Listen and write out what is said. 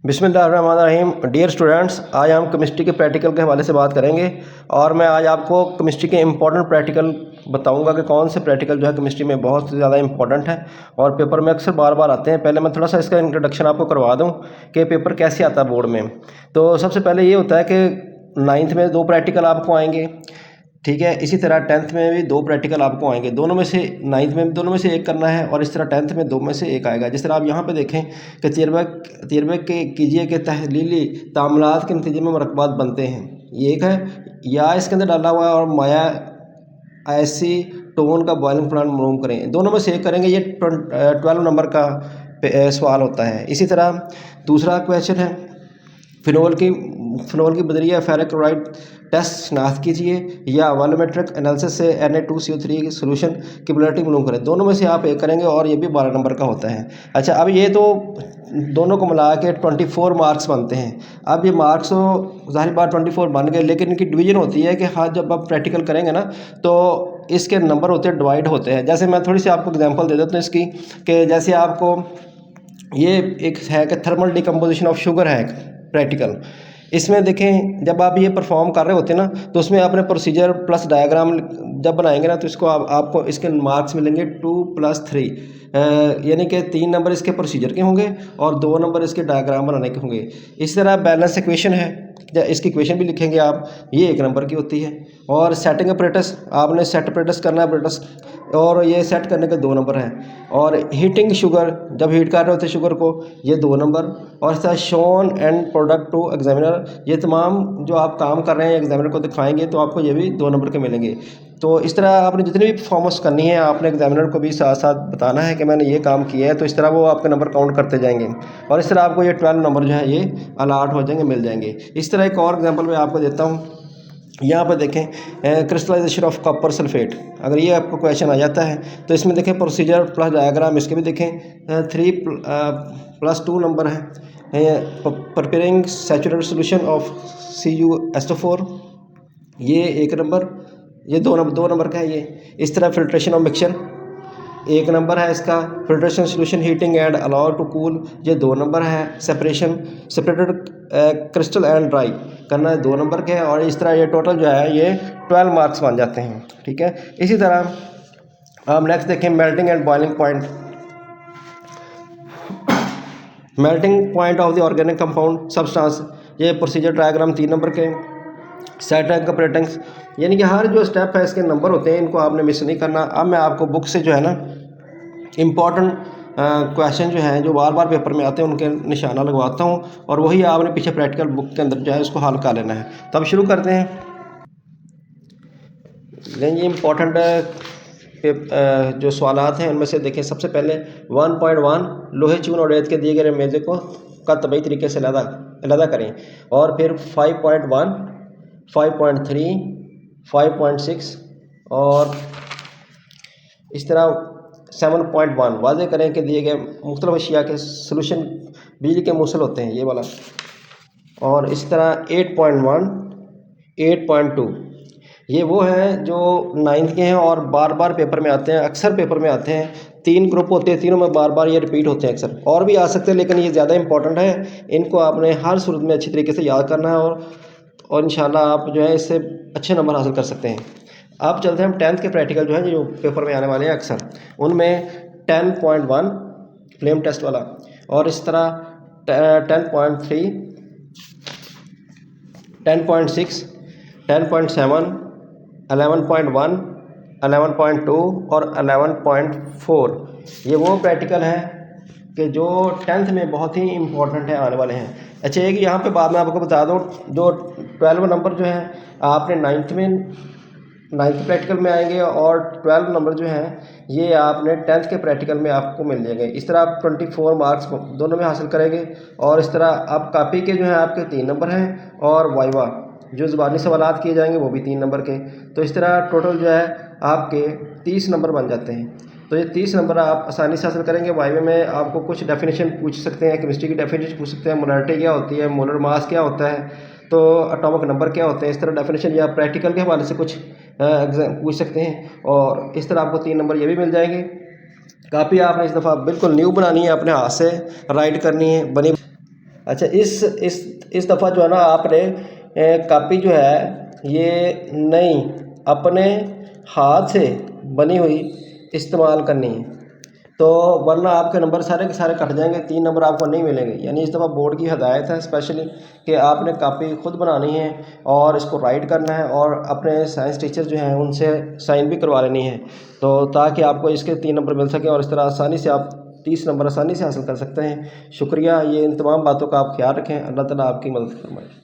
बिस्मिल्लाहिर्रहमानिर्रहीम। Dear students, आज हम केमिस्ट्री के प्रैक्टिकल के हवाले से बात करेंगे और मैं आज आपको केमिस्ट्री के इम्पोर्टेंट प्रैक्टिकल बताऊंगा कि कौन से प्रैक्टिकल जो है केमिस्ट्री में बहुत ज़्यादा इंपॉर्टेंट है और पेपर में अक्सर बार बार आते हैं। पहले मैं थोड़ा सा इसका इंट्रोडक्शन आपको करवा दूं कि पेपर कैसे आता है बोर्ड में। तो सबसे पहले ये होता है कि नाइन्थ में 2 प्रैक्टिकल आपको आएंगे, ठीक है। इसी तरह 10th में भी 2 प्रैक्टिकल आपको आएंगे, दोनों में से 9th में भी दोनों में से एक करना है और इस तरह 10th में 2 में से एक आएगा। जिस तरह आप यहाँ पे देखें कि तजर्बा के कीजिए कि तहलीली तामुलात के नतीजे में मरकबात बनते हैं, ये एक है। या इसके अंदर डाला हुआ है और माया ऐसी टोन का बॉइलिंग प्लांट मालूम करें, दोनों में से एक करेंगे। ये 12 नंबर का सवाल होता है। इसी तरह दूसरा क्वेश्चन है फिनोल की बदरिया फेरिक क्लोराइड टेस्ट शनाख्त कीजिए या वॉल्यूमेट्रिक एनालिसिस से Na2CO3 की सोल्यूशन की पोलैरिटी मालूम करें, दोनों में से आप एक करेंगे और ये भी 12 नंबर का होता है। अच्छा, अब ये तो दोनों को मिला के 24 मार्क्स बनते हैं। अब ये मार्क्स तो ज़ाहिर बात 24 बन गए, लेकिन इनकी डिवीजन होती है कि हाँ, जब आप प्रैक्टिकल करेंगे ना तो इसके नंबर होते हैं, डिवाइड होते हैं। जैसे मैं थोड़ी सी आपको एग्जाम्पल दे देता हूँ इसकी, कि जैसे आपको ये एक है कि थर्मल डिकम्पोजिशन ऑफ शुगर है प्रैक्टिकल। इसमें देखें, जब आप ये परफॉर्म कर रहे होते हैं ना तो उसमें आपने प्रोसीजर प्लस डायग्राम जब बनाएंगे ना तो इसको आपको इसके मार्क्स मिलेंगे 2+3, यानी कि 3 नंबर इसके प्रोसीजर के होंगे और 2 नंबर इसके डायग्राम बनाने के होंगे। इस तरह बैलेंस इक्वेशन है, इसकी इक्वेशन भी लिखेंगे आप, ये 1 नंबर की होती है। और सेटिंग अपरेटस, आपने सेट अपरेटस करना है अपरेटस, और ये सेट करने के 2 नंबर हैं। और हीटिंग शुगर, जब हीट कर रहे होते हैं शुगर को, ये 2 नंबर। और इस तरह shown and product to examiner, ये तमाम जो आप काम कर रहे हैं एग्जामिनर को दिखाएंगे तो आपको ये भी 2 नंबर के मिलेंगे। तो इस तरह आपने जितनी भी परफॉर्मेंस करनी है आपने एग्जामिनर को भी साथ साथ बताना है कि मैंने ये काम किए हैं, तो इस तरह वो आपके नंबर काउंट करते जाएंगे और इस तरह आपको ये 12 नंबर जो है ये अलाट हो जाएंगे, मिल जाएंगे। इस तरह एक और एग्जाम्पल मैं आपको देता हूँ। यहाँ पर देखें क्रिस्टलाइजेशन ऑफ कॉपर सल्फेट, अगर ये आपको क्वेश्चन आ जाता है तो इसमें देखें प्रोसीजर प्लस डायग्राम, इसके भी देखें 3+2 नंबर है। Preparing saturated solution of CuSO4, ये 1 नंबर, ये 2 नंबर का है ये। इस तरह फिल्ट्रेशन ऑफ मिक्सचर 1 नंबर है इसका। Filtration solution heating and allow to cool, ये 2 नंबर है। सेपरेटेड क्रिस्टल एंड ड्राई करना है, 2 नंबर के है। और इस तरह ये टोटल जो है ये 12 मार्क्स बन जाते हैं, ठीक है। इसी तरह हम नेक्स्ट देखें melting and boiling point. Melting point of the organic compound substance, ये प्रोसीजर डायग्राम 3 नंबर के। सेटिंग अपरेटिंग्स, यानी कि हर जो स्टेप है इसके नंबर होते हैं, इनको आपने मिस नहीं करना। अब मैं आपको बुक से जो है ना इम्पॉर्टेंट क्वेश्चन जो हैं जो बार बार पेपर में आते हैं उनके निशाना लगवाता हूँ और वही आपने पीछे प्रैक्टिकल बुक के अंदर जो है उसको हल कर लेना है। तो अब शुरू करते हैं। लेकिन ये इम्पॉर्टेंट जो सवालात हैं उनमें से देखें, सबसे पहले 1.1 लोहे चून और रेत के दिए गए मेज़े को का तबई तरीके से अलग करें। और फिर 5.1, 5.3, 5.6 और इस तरह 7.1 वाज़े करें कि दिए गए मुख्तलिफ अशिया के सलूशन बिजली के मूसल होते हैं, ये वाला। और इस तरह 8.1, 8.2, ये वो हैं जो 9th के हैं और बार बार पेपर में आते हैं, अक्सर पेपर में आते हैं। 3 ग्रुप होते हैं, तीनों में बार बार ये रिपीट होते हैं अक्सर, और भी आ सकते हैं लेकिन ये ज़्यादा इंपॉर्टेंट है। इनको आपने हर सूरत में अच्छी तरीके से याद करना है और इंशाल्लाह आप जो है इससे अच्छे नंबर हासिल कर सकते हैं। अब चलते हैं हम 10th के प्रैक्टिकल जो है जो पेपर में आने वाले हैं अक्सर, उनमें 10.1 फ्लेम टेस्ट वाला, और इस तरह 10.3, 10.6, 10.7, 11.1, 11.2 और 11.4, ये वो प्रैक्टिकल हैं कि जो 10th में बहुत ही इम्पोर्टेंट है, आने वाले हैं। अच्छा, एक यहाँ पे बाद में आपको बता दूँ, जो 12 नंबर जो है आपने 9th प्रैक्टिकल में आएंगे और 12 नंबर जो हैं ये आपने 10th के प्रैक्टिकल में आपको मिल जाएंगे। इस तरह आप 24 मार्क्स दोनों में हासिल करेंगे। और इस तरह आप कॉपी के जो हैं आपके 3 नंबर हैं और वाइवा जो ज़बानी सवालात किए जाएंगे वो भी 3 नंबर के। तो इस तरह टोटल जो है आपके 30 नंबर बन जाते हैं। तो ये 30 नंबर आप आसानी से हासिल करेंगे। वाइवे में आपको कुछ डेफिनेशन पूछ सकते हैं, केमिस्ट्री की डेफिनेशन पूछ सकते हैं, मोलरिटी क्या होती है, मोलर मास क्या होता है, तो एटॉमिक नंबर क्या होते हैं, इस तरह डेफिनेशन या प्रैक्टिकल के हवाले से कुछ एग्जाम पूछ सकते हैं। और इस तरह आपको 3 नंबर ये भी मिल जाएंगे। कापी आपने इस दफ़ा बिल्कुल न्यू बनानी है, अपने हाथ से राइट करनी है, बनी अच्छा, इस दफ़ा जो है ना आपने कापी जो है ये नई अपने हाथ से बनी हुई इस्तेमाल करनी है, तो वरना आपके नंबर सारे के सारे कट जाएंगे, 3 नंबर आपको नहीं मिलेंगे। यानी इस दफ़ा बोर्ड की हदायत है स्पेशली कि आपने कापी खुद बनानी है और इसको राइट करना है और अपने साइंस टीचर जो हैं उनसे साइन भी करवा लेनी है, तो ताकि आपको इसके 3 नंबर मिल सकें और इस तरह आसानी से आप 30 नंबर आसानी से हासिल कर सकते हैं। शुक्रिया, ये इन तमाम बातों का आप ख्याल रखें। अल्लाह ताला आपकी मदद फरमाए।